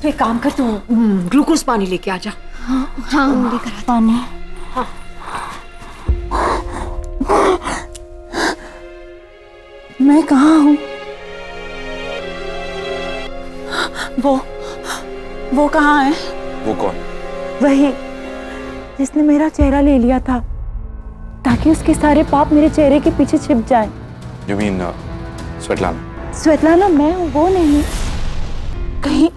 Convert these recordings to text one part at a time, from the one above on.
तो एक काम कर, तू ग्लूकोज पानी लेके आ जा। हाँ लेकर पानी। हाँ। मैं कहाँ हूँ? वो कहाँ है? वो कौन? वही जिसने मेरा चेहरा ले लिया था ताकि उसके सारे पाप मेरे चेहरे के पीछे छिप जाए। You mean स्वेटलाना? स्वेटलाना मैं हूँ, वो नहीं। कहीं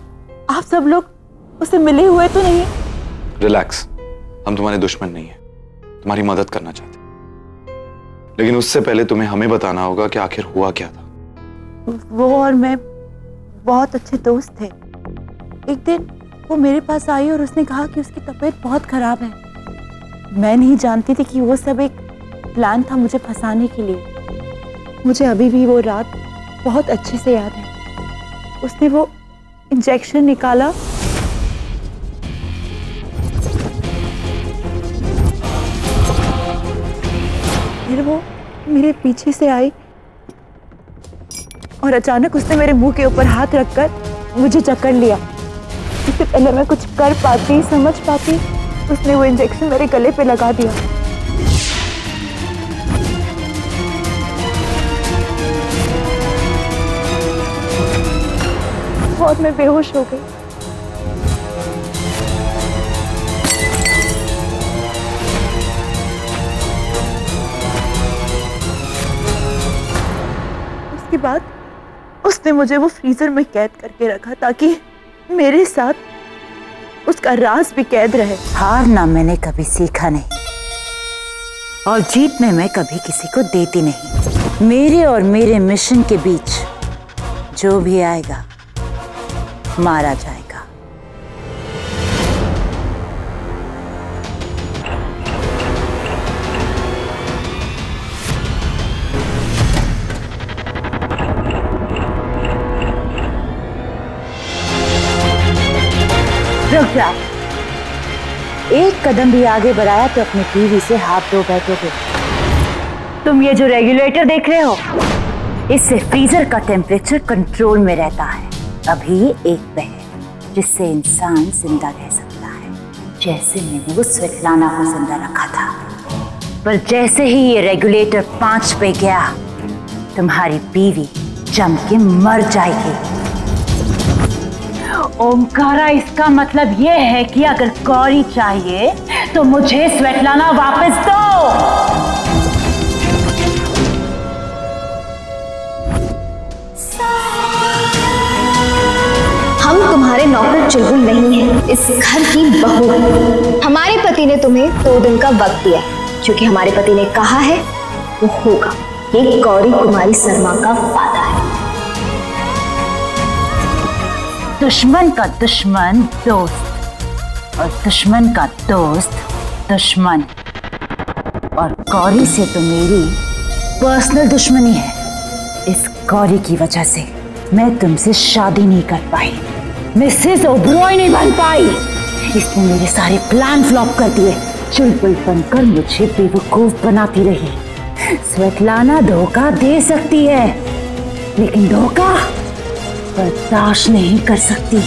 आप सब लोग उससे मिले हुए तो नहीं? रिलैक्स, हम तुम्हारे दुश्मन नहीं हैं, तुम्हारी मदद करना चाहते हैं। लेकिन उससे पहले तुम्हें हमें बताना होगा कि आखिर हुआ क्या था। वो और मैं बहुत अच्छे दोस्त थे। एक दिन वो मेरे पास आई और उसने कहा कि उसकी तबीयत बहुत खराब है। मैं नहीं जानती थी कि वो सब एक प्लान था मुझे फंसाने के लिए। मुझे अभी भी वो रात बहुत अच्छे से याद है। उसने वो इंजेक्शन निकाला, फिर वो मेरे पीछे से आई और अचानक उसने मेरे मुंह के ऊपर हाथ रखकर मुझे जकड़ लिया। इससे पहले मैं कुछ कर पाती, समझ पाती, उसने वो इंजेक्शन मेरे गले पे लगा दिया। और मैं बेहोश हो गई। उसके बाद उसने मुझे वो फ्रीजर में कैद करके रखा ताकि मेरे साथ उसका राज भी कैद रहे। हारना मैंने कभी सीखा नहीं और जीतने में कभी किसी को देती नहीं। मेरे और मेरे मिशन के बीच जो भी आएगा मारा जाएगा। रुक जा, एक कदम भी आगे बढ़ाया तो अपने टीवी से हाथ धो बैठोगे। तुम ये जो रेगुलेटर देख रहे हो, इससे फ्रीजर का टेम्परेचर कंट्रोल में रहता है। अभी एक पे है जिससे इंसान जिंदा रह सकता है, जैसे मैंने वो स्वेटलाना को जिंदा रखा था। पर जैसे ही ये रेगुलेटर 5 पे गया, तुम्हारी बीवी जम के मर जाएगी। ओमकारा, इसका मतलब ये है कि अगर गौरी चाहिए तो मुझे स्वेटलाना वापस दो। हम तुम्हारे नौकर चुलबुल नहीं हैं, इस घर की बहू हैं। हमारे पति ने तुम्हें 2 दिन का वक्त दिया, क्योंकि हमारे पति ने कहा है वो होगा। ये गौरी कुमारी शर्मा का वादा है। दुश्मन का दुश्मन दोस्त और दुश्मन का दोस्त दुश्मन। और गौरी से तो मेरी पर्सनल दुश्मनी है। इस गौरी की वजह से मैं तुमसे शादी नहीं कर पाई, मिसेस ओबरॉय नहीं बन पाई। इसने मेरे सारे प्लान फ्लॉप कर दिए। चुलबुल बनकर मुझे बेवकूफ बनाती रही। स्वेटलाना धोखा दे सकती है, लेकिन धोखा बर्दाश्त नहीं कर सकती।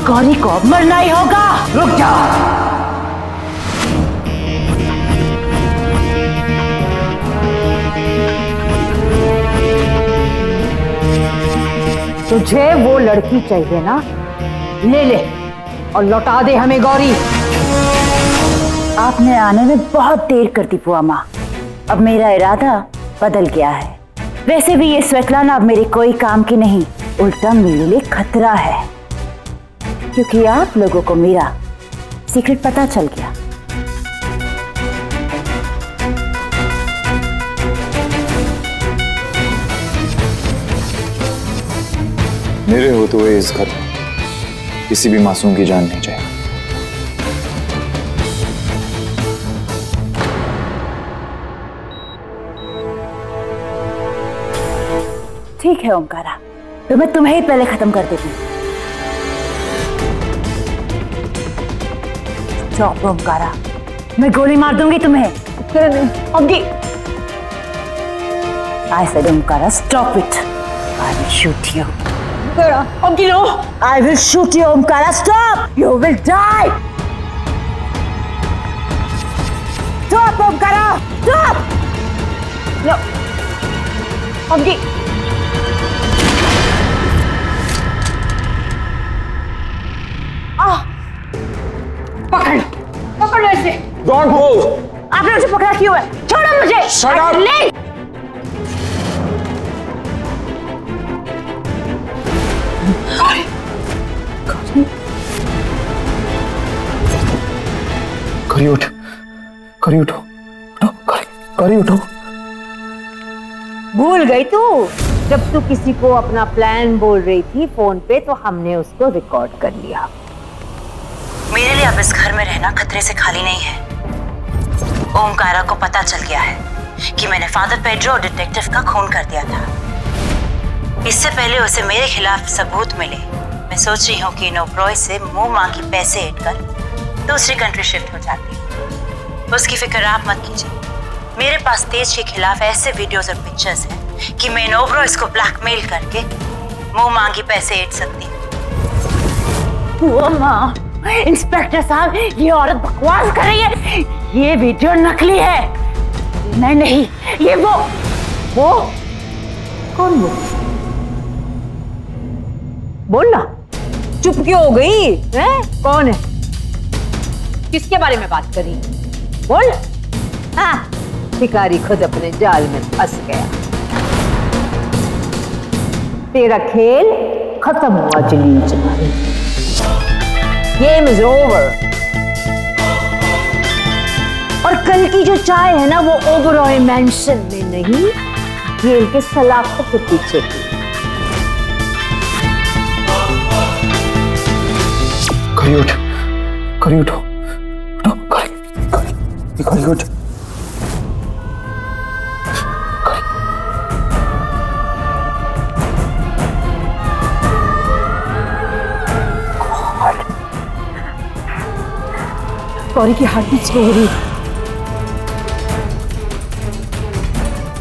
गौरी को अब मरना ही होगा। रुक जा। तुझे वो लड़की चाहिए ना, ले ले और लौटा दे हमें गौरी। आपने आने में बहुत देर कर दी बुआ माँ। अब मेरा इरादा बदल गया है। वैसे भी ये स्वेटलाना अब मेरे कोई काम की नहीं, उल्टा मेरे लिए खतरा है, क्योंकि आप लोगों को मेरा सीक्रेट पता चल गया। मेरे होते हुए इस घर में किसी भी मासूम की जान नहीं चाहिए। ठीक है ओमकारा, तो मैं तुम्हें ही पहले खत्म कर देती हूँ। स्टॉप ओमकारा, मैं गोली मार दूंगी तुम्हें। Omki, I said Omkara, stop it. I will shoot you. Omki no. I will shoot you, Omkara. Stop! You will die. Stop, Omkara. Stop! No, Omki. पकड़, पकड़ ऐसे। Don't move. आपने उसे पकड़ा क्यों है? छोड़ो मुझे। Shut up. नहीं। करी उठ, करी उठो, करी उठो। भूल गई तू? जब तू किसी को अपना प्लान बोल रही थी फोन पे तो हमने उसको रिकॉर्ड कर लिया। मेरे लिए अब इस घर में रहना खतरे से खाली नहीं है। ओमकारा को पता चल गया है कि मैंने फादर पेड्रो और डिटेक्टिव का खून कर दिया था। इससे पहले उसे मेरे खिलाफ सबूत मिले, मैं सोच रही हूँ कि नोब्रॉय से मुंह मांगी पैसे ऐड कर दूसरी कंट्री शिफ्ट हो जाती है। उसकी फिक्र आप मत कीजिए, मेरे पास तेज के खिलाफ ऐसे वीडियोस और पिक्चर्स हैं कि मैं नोब्रॉय को ब्लैकमेल करके मुंह मांगी पैसे ऐड सकती हूँ। इंस्पेक्टर साहब, ये औरत बकवास कर रही है। ये वीडियो नकली है। मैं नहीं, ये वो कौन? वो बोलना। चुप क्यों हो गई है? कौन है? किसके बारे में बात करी? बोल। हाँ, भिखारी खुद अपने जाल में फंस गया। तेरा खेल खत्म हुआ Jaleel Jamali. Game is over. और कल की जो चाय है ना, वो ओबरॉय मैंशन में नहीं, जेल के सलाखों के पीछे की। करी उठ, करी उठो, उठो, करी उठ। कौरी की हार्ट बीट स्लो हो रही है।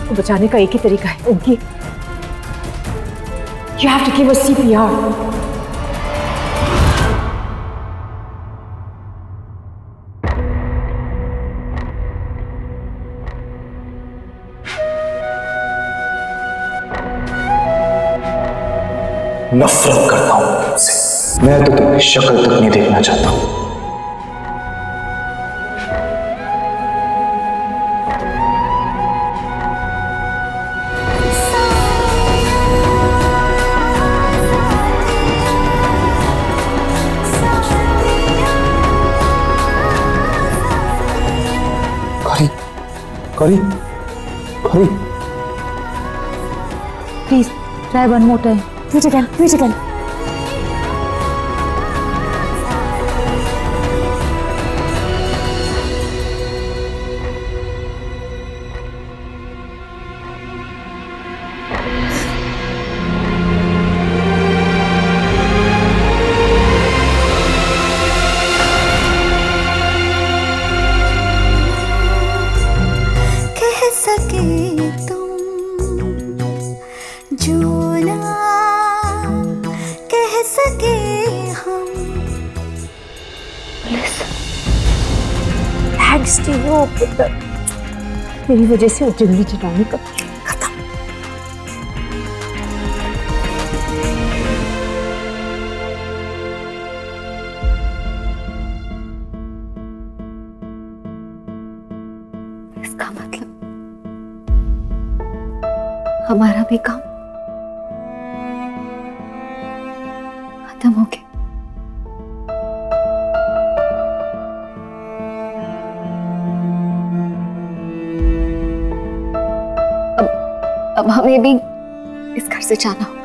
को बचाने का एक ही तरीका है, उनकी You have to give her CPR. नफरत करता हूं तुमसे। मैं तो तुम्हारी शक्ल तक नहीं देखना चाहता हूं। करी, करी, Please, try one more time. Do it again, do it again. मेरी वजह से जंगली चट्टानी का खत्म। इसका मतलब हमारा भी काम खत्म हो गया। अब हमें भी इस घर से जाना होगा।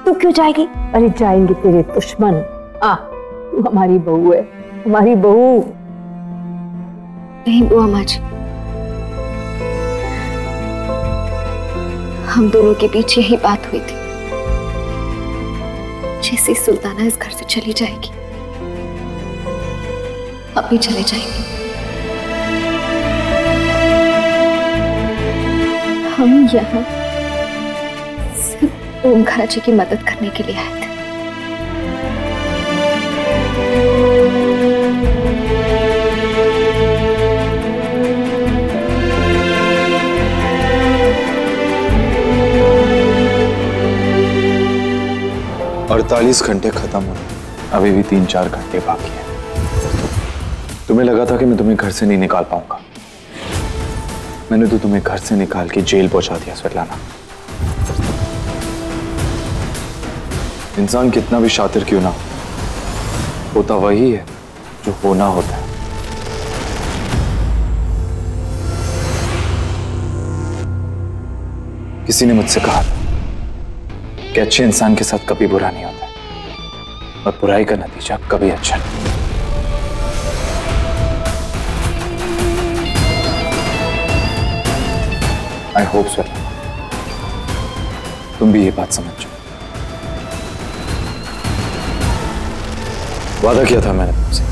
तू क्यों जाएगी? अरे जाएंगे तेरे दुश्मन। तू हमारी बहू है, हमारी बहू। नहीं बुआ माँ जी, हम दोनों के बीच यही बात हुई थी। जैसे सुल्ताना इस घर से चली जाएगी, अभी चले जाएंगे। हम यहाँ सिर्फ ओमकारा जी की मदद करने के लिए आए थे। और 48 घंटे खत्म हुए, अभी भी 3-4 घंटे बाकी है। तुम्हें लगा था कि मैं तुम्हें घर से नहीं निकाल पाऊंगा। मैंने तो तुम्हें घर से निकाल के जेल पहुंचा दिया स्वेटलाना। इंसान कितना भी शातिर क्यों ना होता वही है जो होना होता है। किसी ने मुझसे कहा था कि अच्छे इंसान के साथ कभी बुरा नहीं होता और बुराई का नतीजा कभी अच्छा नहीं। आई होप सो तुम भी ये बात समझ जाओ। वादा किया था मैंने तुमसे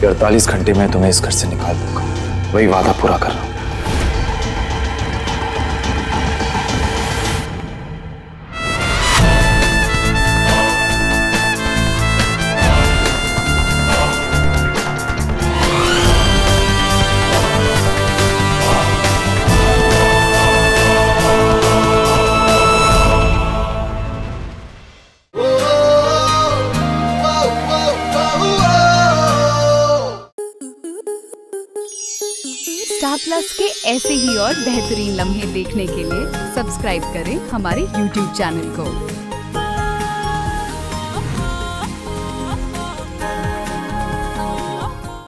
कि 48 घंटे में तुम्हें इस घर से निकाल दूंगा। वही वादा पूरा कर रहा हूं। स्टार प्लस के ऐसे ही और बेहतरीन लम्हे देखने के लिए सब्सक्राइब करें हमारे YouTube चैनल को।